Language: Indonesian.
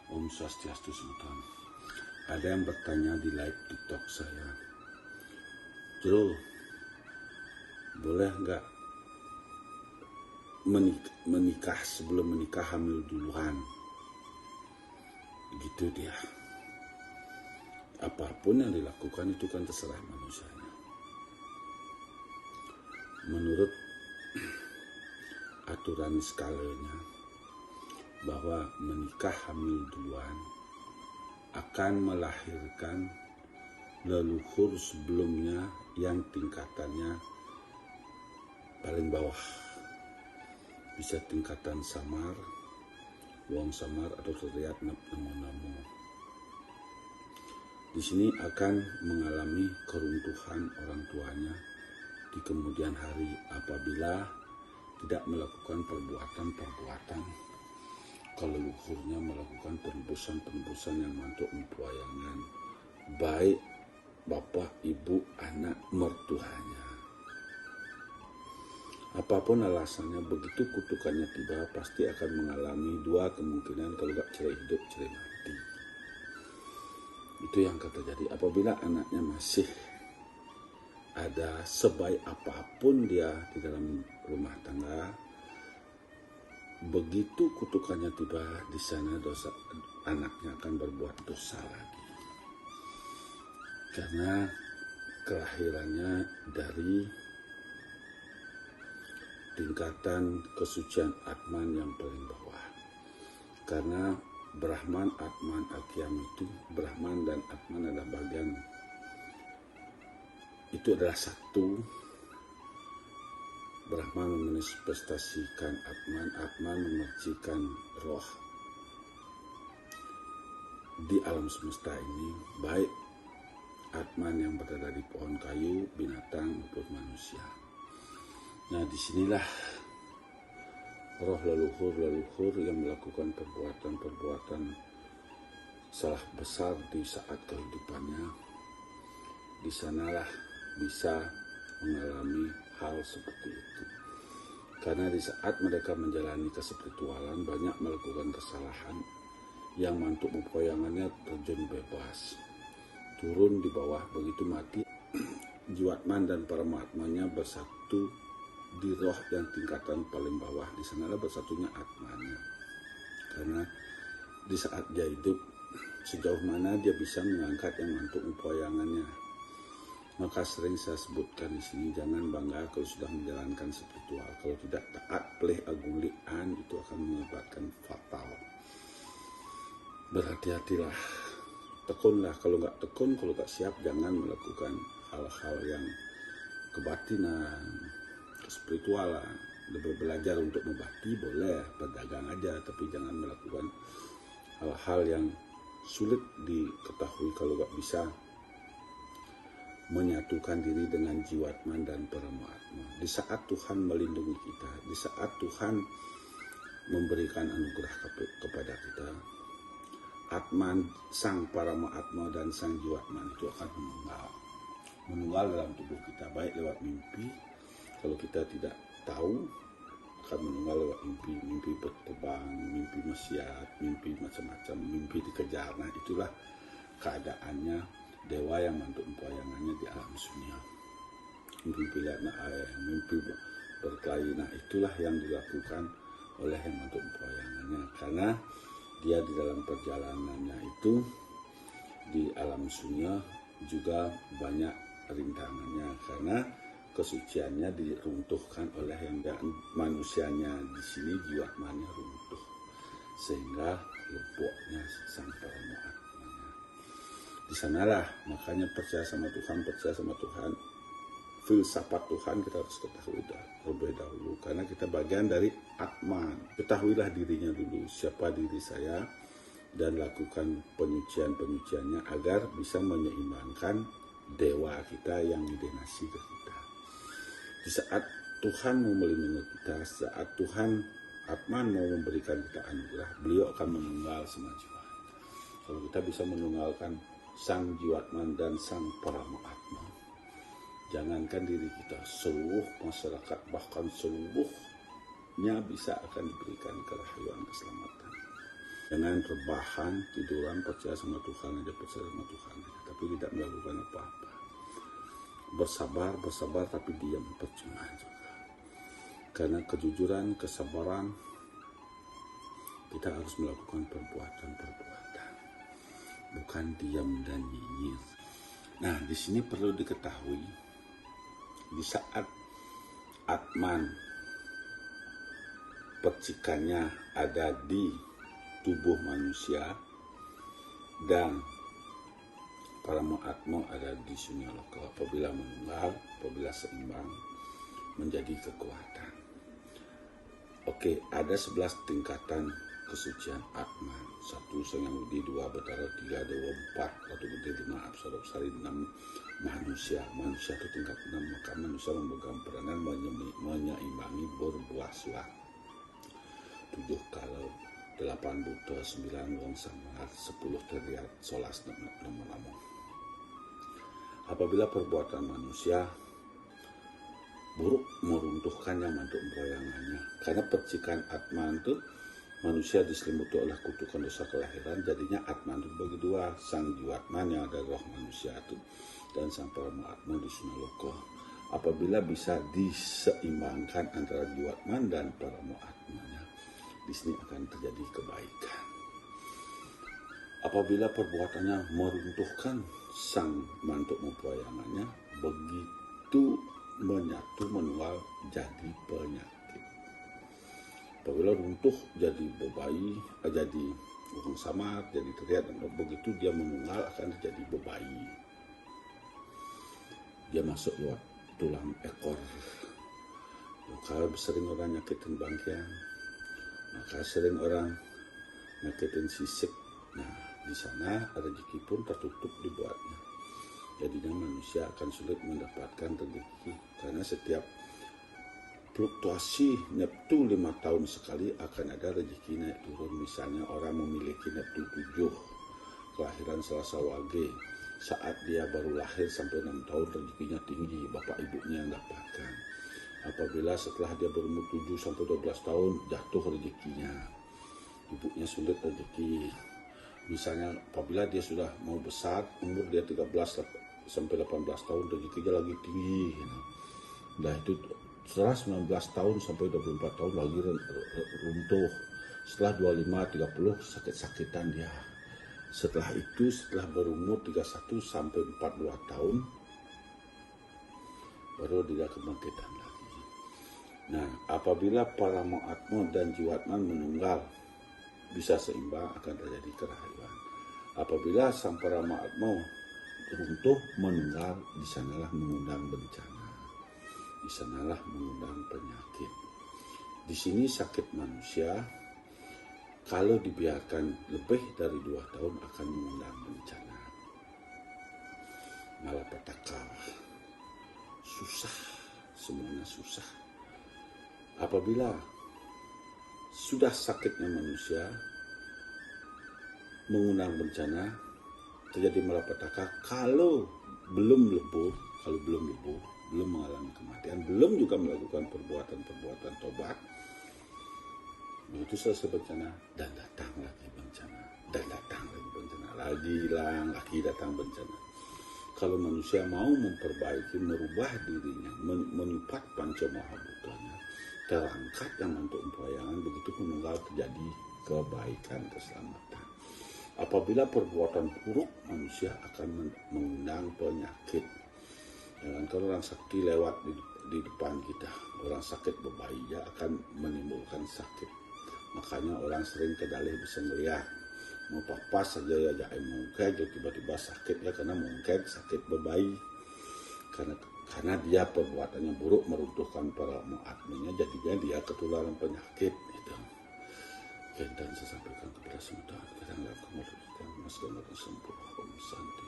Om Swastiastu Semutan. Ada yang bertanya di live TikTok saya, Jero, boleh nggak menikah sebelum menikah hamil duluan? Gitu dia. Apapun yang dilakukan itu kan terserah manusianya. Menurut aturan skalanya, bahwa menikah hamil duluan akan melahirkan leluhur sebelumnya yang tingkatannya paling bawah. Bisa tingkatan samar, wong samar atau terlihat namo-namo. Di sini akan mengalami keruntuhan orang tuanya di kemudian hari apabila tidak melakukan perbuatan-perbuatan keleluhurnya, melakukan penebusan-penebusan yang mantuk empuayangan, baik bapak, ibu, anak, mertuanya. Apapun alasannya, begitu kutukannya tiba, pasti akan mengalami dua kemungkinan, kalau gak cerai hidup, cerai mati. Itu yang akan terjadi apabila anaknya masih ada, sebaik apapun dia di dalam rumah tangga. Begitu kutukannya tiba, di sana dosa anaknya akan berbuat dosa lagi. Karena kelahirannya dari tingkatan kesucian Atman yang paling bawah. Karena Brahman, Atman, Akyam itu, Brahman dan Atman adalah bagian, itu adalah satu. Brahman memanifestasikan Atman, Atman memercikan roh di alam semesta ini, baik Atman yang berada di pohon kayu, binatang maupun manusia. Nah, disinilah roh leluhur yang melakukan perbuatan-perbuatan salah besar di saat kehidupannya, di sanalah bisa mengalami hal seperti itu. Karena di saat mereka menjalani kespiritualan, banyak melakukan kesalahan yang mantuk mempoyangannya terjun bebas, turun di bawah. Begitu mati, Jiwatman dan Paramatmanya bersatu di roh yang tingkatan paling bawah. Di sanalah bersatunya Atmanya. Karena di saat dia hidup, sejauh mana dia bisa mengangkat yang mantuk mempoyangannya. Maka sering saya sebutkan di sini, jangan bangga kalau sudah menjalankan spiritual. Kalau tidak taat, pelih agulian, itu akan menyebabkan fatal. Berhati-hatilah, tekunlah. Kalau nggak tekun, kalau nggak siap, jangan melakukan hal-hal yang kebatinan, kespiritualan. Belajar untuk membakti boleh, berdagang aja, tapi jangan melakukan hal-hal yang sulit diketahui kalau nggak bisa menyatukan diri dengan Jiwatman dan Paramatma. Di saat Tuhan melindungi kita, di saat Tuhan memberikan anugerah kepada kita, Atman, Sang Paramatma dan Sang Jiwatman itu akan menunggal dalam tubuh kita, baik lewat mimpi. Kalau kita tidak tahu, akan menunggal lewat mimpi berterbang, mimpi maksiat, mimpi macam-macam, mimpi dikejar. Nah, itulah keadaannya dewa yang mantuk empoyangannya di alam sunia. Mimpi lihat air, mimpi berkelahi. Nah, itulah yang dilakukan oleh yang mantuk empoyangannya. Karena dia di dalam perjalanannya itu di alam sunia juga banyak rintangannya. Karena kesuciannya diruntuhkan oleh yang manusianya. Di sini Jiwatmannya runtuh, sehingga leboknya Sang Paramatmanya. Di sanalah makanya percaya sama Tuhan, filsafat Tuhan kita harus ketahui terlebih dahulu, karena kita bagian dari Atman. Ketahuilah dirinya dulu, siapa diri saya, dan lakukan penyuciannya agar bisa menyeimbangkan dewa kita yang didenasi ke kita. Di saat Tuhan mau melindungi kita, saat Tuhan Atman mau memberikan kita anugerah, beliau akan menunggal semua jiwa. Kalau kita bisa menunggalkan Sang Jiwatman dan Sang Paramatma, jangankan diri kita, seluruh masyarakat, bahkan seluruhnya bisa akan diberikan kerahyuan keselamatan. Dengan rebahan, tiduran, percaya sama Tuhan aja, tapi tidak melakukan apa-apa. Bersabar, tapi diam, percuma juga. Karena kejujuran, kesabaran, kita harus melakukan perbuatan, bukan diam dan nyinyir. Nah, di sini perlu diketahui, di saat Atman percikannya ada di tubuh manusia dan Paramo Atmo ada di Sunyaloka, apabila menunggal, apabila seimbang, menjadi kekuatan. Oke, ada 11 tingkatan kesucian Atman. 1 Sang Yang Widi, 2 Betara, 3 Dewa, 4 Ratu Gede, 5 Apsara Apsari, 6 manusia. Manusia itu tingkat 6, maka manusia memegang peranan menyeimbangi berbuah suah. 7 kalau 8 buta, 9 wong samar, 10 teriak, 11 nama-nama. Apabila perbuatan manusia buruk meruntuhkan yang mantuk bayangannya. Karena percikan Atman itu manusia diselimuti oleh kutukan dosa kelahiran, jadinya Atman itu bagi dua, sang Jiwatman yang ada roh manusia itu dan sang Paramo Atman di Sunaloko. Apabila bisa diseimbangkan antara Jiwatman dan Paramo Atmannya, di sini akan terjadi kebaikan. Apabila perbuatannya meruntuhkan sang mantuk membayangannya, begitu menyatu menunggal jadi penyakit. Apabila runtuh jadi bebayi, jadi urung samar, jadi teriak, dan begitu dia menunggal akan terjadi bebayi. Dia masuk lewat tulang ekor. Maka sering orang nyakitin bangkian, maka sering orang nyakitin sisik. Nah, di sana rezeki pun tertutup dibuatnya. Jadinya manusia akan sulit mendapatkan rezeki karena setiap fluktuasi Neptu 5 tahun sekali akan ada rezeki naik turun. Misalnya orang memiliki Neptu 7 kelahiran Selasa Wage, saat dia baru lahir sampai 6 tahun rezekinya tinggi, bapak ibunya yang dapatkan. Apabila setelah dia berumur 7 sampai 12 tahun jatuh rezekinya, ibunya sulit rezeki. Misalnya apabila dia sudah mau besar, umur dia 13 sampai 18 tahun, rezekinya lagi tinggi. Nah itu setelah 19 tahun sampai 24 tahun lagi runtuh. Setelah 25-30 sakit-sakitan dia. Setelah itu, setelah berumur 31 sampai 42 tahun, baru dia kebangkitan lagi. Nah, apabila Paramo Atmo dan Jiwatman menunggal, bisa seimbang akan terjadi kerahayuan. Apabila sang Paramo Atmo runtuh menunggal, di sanalah mengundang bencana, di sanalah mengundang penyakit. Di sini sakit manusia kalau dibiarkan lebih dari 2 tahun akan mengundang bencana. Malapetaka, susah, semuanya susah. Apabila sudah sakitnya manusia mengundang bencana, terjadi malapetaka kalau belum lebuh, belum mengalami kematian, belum juga melakukan perbuatan tobat, itu selesai bencana dan datang lagi bencana, lagi hilang, lagi datang bencana. Kalau manusia mau memperbaiki, merubah dirinya, menyupat panca mahabhutanya, terangkat yang mantuk empuayangan, begitu menunggal terjadi kebaikan, keselamatan. Apabila perbuatan buruk, manusia akan mengundang penyakit. Jangan kalau orang sakti lewat di depan kita, orang sakit berbahaya akan menimbulkan sakit. Makanya orang sering kedalih bisa melihat, mau papas saja ya jaim mungkin tiba-tiba sakit ya, karena mungkin sakit bebayi. Karena dia perbuatannya buruk meruntuhkan Paramo Atmanya, jadinya dia ketularan penyakit itu. Dan saya sampaikan kepada semua kita nggak kemudian mas gambar sempurna Om Santi.